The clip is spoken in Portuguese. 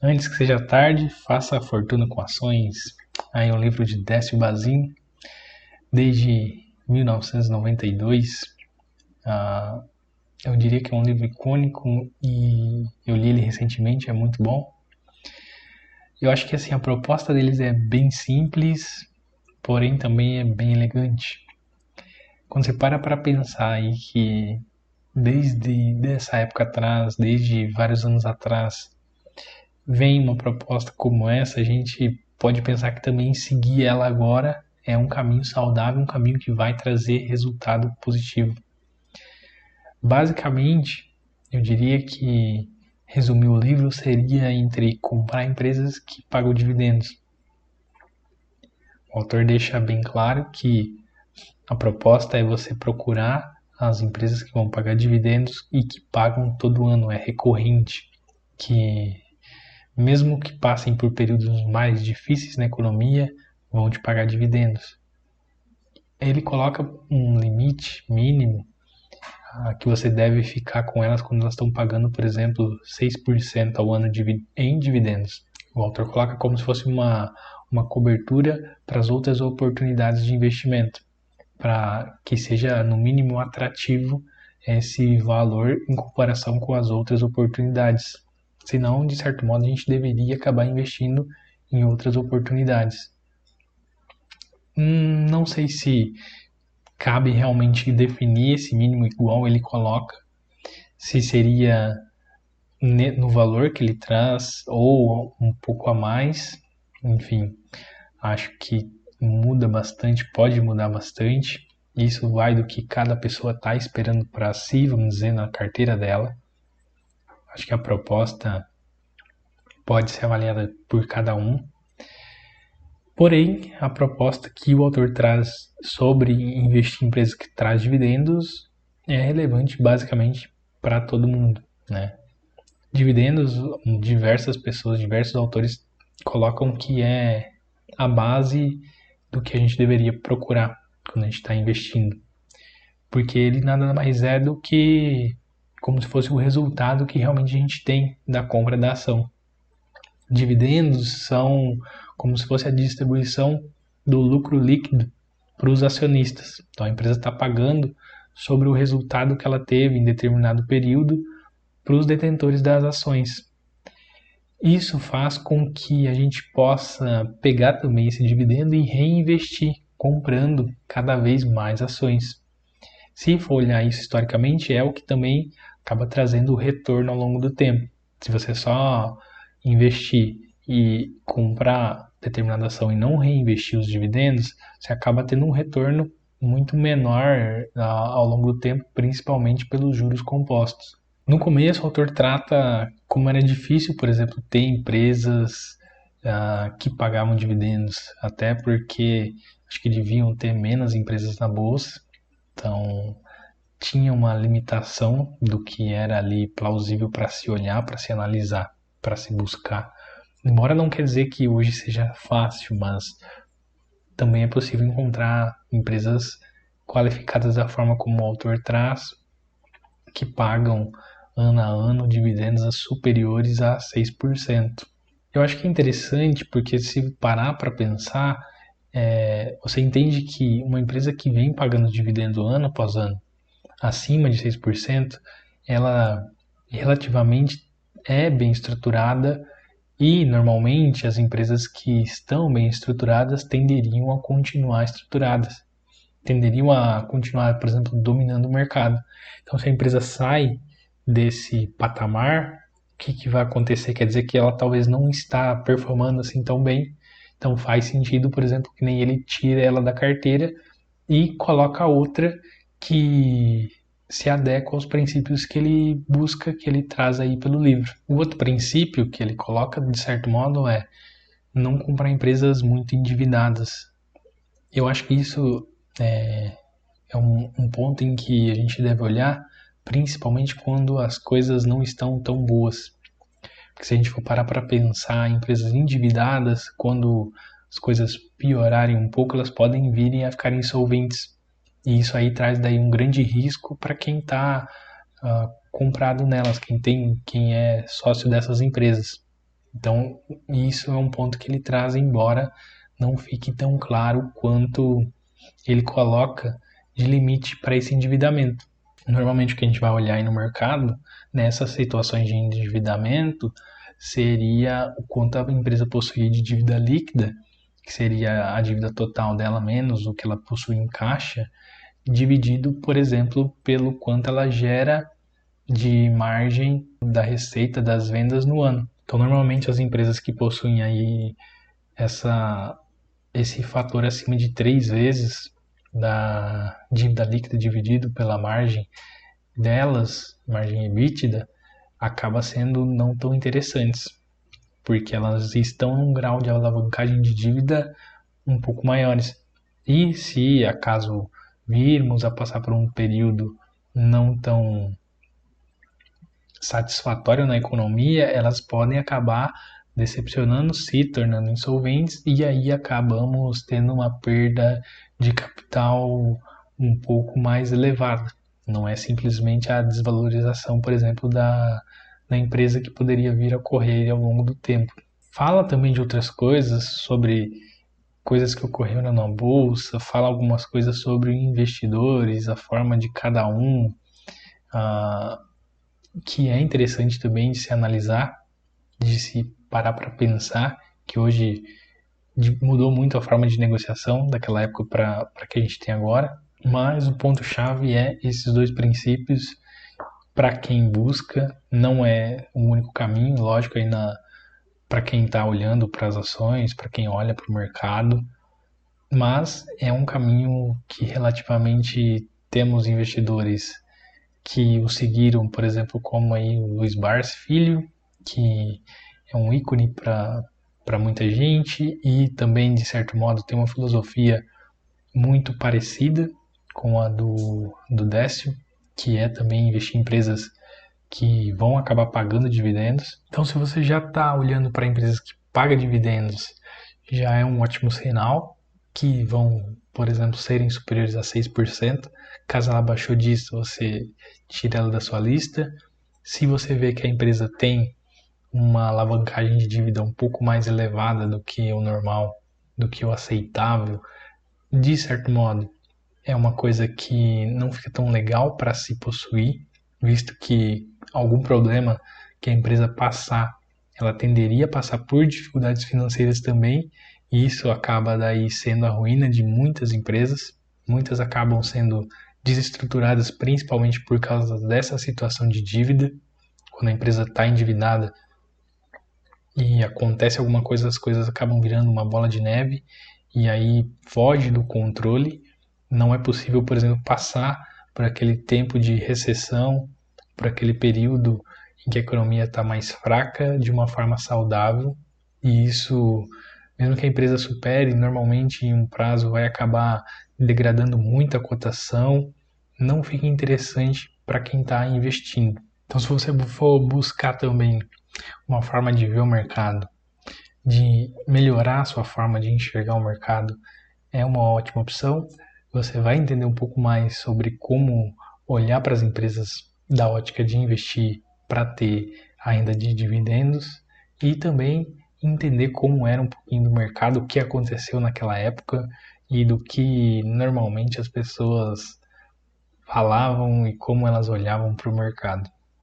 Antes que seja tarde, faça a fortuna com ações. Aí um livro de Décio Bazin, desde 1992. Eu diria que é um livro icônico e eu li ele recentemente, é muito bom. Eu acho que assim, a proposta deles é bem simples, porém também é bem elegante. Quando você para pensar aí que desde essa época atrás, desde vários anos atrás, vem uma proposta como essa, a gente pode pensar que também seguir ela agora é um caminho saudável, um caminho que vai trazer resultado positivo. Basicamente, eu diria que resumir o livro seria entre comprar empresas que pagam dividendos. O autor deixa bem claro que a proposta é você procurar as empresas que vão pagar dividendos e que pagam todo ano, é recorrente, que mesmo que passem por períodos mais difíceis na economia, vão te pagar dividendos. Ele coloca um limite mínimo que você deve ficar com elas quando elas estão pagando, por exemplo, 6% ao ano em dividendos. O autor coloca como se fosse uma cobertura para as outras oportunidades de investimento, para que seja no mínimo atrativo esse valor em comparação com as outras oportunidades. Senão, de certo modo, a gente deveria acabar investindo em outras oportunidades. Não sei se cabe realmente definir esse mínimo igual ele coloca, se seria no valor que ele traz ou um pouco a mais. Enfim, acho que muda bastante, pode mudar bastante. Isso vai do que cada pessoa está esperando para si, vamos dizer, na carteira dela. Acho que a proposta pode ser avaliada por cada um. Porém, a proposta que o autor traz sobre investir em empresas que traz dividendos é relevante basicamente para todo mundo, né? Dividendos, diversas pessoas, diversos autores colocam que é a base do que a gente deveria procurar quando a gente está investindo. Porque ele nada mais é do que como se fosse o resultado que realmente a gente tem da compra da ação. Dividendos são como se fosse a distribuição do lucro líquido para os acionistas. Então a empresa está pagando sobre o resultado que ela teve em determinado período para os detentores das ações. Isso faz com que a gente possa pegar também esse dividendo e reinvestir, comprando cada vez mais ações. Se for olhar isso historicamente, é o que também acaba trazendo o retorno ao longo do tempo. Se você só investir e comprar determinada ação e não reinvestir os dividendos, você acaba tendo um retorno muito menor ao longo do tempo, principalmente pelos juros compostos. No começo, o autor trata como era difícil, por exemplo, ter empresas que pagavam dividendos, até porque acho que deviam ter menos empresas na bolsa, então tinha uma limitação do que era ali plausível para se olhar, para se analisar, para se buscar. Embora não quer dizer que hoje seja fácil, mas também é possível encontrar empresas qualificadas da forma como o autor traz, que pagam ano a ano dividendos superiores a 6%. Eu acho que é interessante porque se parar para pensar, você entende que uma empresa que vem pagando dividendo ano após ano, acima de 6%, ela relativamente é bem estruturada e normalmente as empresas que estão bem estruturadas tenderiam a continuar estruturadas, tenderiam a continuar, por exemplo, dominando o mercado. Então, se a empresa sai desse patamar, o que vai acontecer? Quer dizer que ela talvez não está performando assim tão bem. Então faz sentido, por exemplo, que nem ele tira ela da carteira e coloca outra que se adequa aos princípios que ele busca, que ele traz aí pelo livro. O outro princípio que ele coloca, de certo modo, é não comprar empresas muito endividadas. Eu acho que isso é um ponto em que a gente deve olhar, principalmente quando as coisas não estão tão boas. Porque se a gente for parar para pensar em empresas endividadas, quando as coisas piorarem um pouco, elas podem vir a ficar insolventes. E isso aí traz daí um grande risco para quem está comprado nelas, quem é sócio dessas empresas. Então, isso é um ponto que ele traz, embora não fique tão claro quanto ele coloca de limite para esse endividamento. Normalmente o que a gente vai olhar aí no mercado, nessas situações de endividamento, seria o quanto a empresa possuía de dívida líquida, que seria a dívida total dela menos o que ela possui em caixa, dividido, por exemplo, pelo quanto ela gera de margem da receita das vendas no ano. Então, normalmente as empresas que possuem aí esse fator acima de 3 vezes da dívida líquida dividido pela margem delas, margem EBITDA, acaba sendo não tão interessantes, porque elas estão num grau de alavancagem de dívida um pouco maiores. E se acaso virmos a passar por um período não tão satisfatório na economia, elas podem acabar decepcionando, se tornando insolventes, e aí acabamos tendo uma perda de capital um pouco mais elevada. Não é simplesmente a desvalorização, por exemplo, da empresa que poderia vir a ocorrer ao longo do tempo. Fala também de outras coisas, sobre coisas que ocorreram na bolsa, fala algumas coisas sobre investidores, a forma de cada um, uh, que é interessante também de se analisar, de se parar para pensar, que hoje mudou muito a forma de negociação daquela época para que a gente tem agora, mas o ponto-chave é esses dois princípios. Para quem busca, não é o único caminho, lógico, aí para quem está olhando para as ações, para quem olha para o mercado, mas é um caminho que relativamente temos investidores que o seguiram, por exemplo, como aí o Luiz Barsi Filho, que é um ícone para muita gente e também, de certo modo, tem uma filosofia muito parecida com a do Décio, que é também investir em empresas que vão acabar pagando dividendos. Então, se você já está olhando para empresas que pagam dividendos, já é um ótimo sinal, que vão, por exemplo, serem superiores a 6%. Caso ela baixou disso, você tira ela da sua lista. Se você vê que a empresa tem uma alavancagem de dívida um pouco mais elevada do que o normal, do que o aceitável, de certo modo, é uma coisa que não fica tão legal para se possuir, visto que algum problema que a empresa passar, ela tenderia a passar por dificuldades financeiras também, e isso acaba daí sendo a ruína de muitas empresas. Muitas acabam sendo desestruturadas principalmente por causa dessa situação de dívida. Quando a empresa está endividada e acontece alguma coisa, as coisas acabam virando uma bola de neve e aí foge do controle. Não é possível, por exemplo, passar por aquele tempo de recessão, por aquele período em que a economia está mais fraca de uma forma saudável, e isso, mesmo que a empresa supere, normalmente em um prazo vai acabar degradando muito a cotação, não fica interessante para quem está investindo. Então, se você for buscar também uma forma de ver o mercado, de melhorar a sua forma de enxergar o mercado, é uma ótima opção. Você vai entender um pouco mais sobre como olhar para as empresas da ótica de investir para ter a renda de dividendos e também entender como era um pouquinho do mercado, o que aconteceu naquela época e do que normalmente as pessoas falavam e como elas olhavam para o mercado.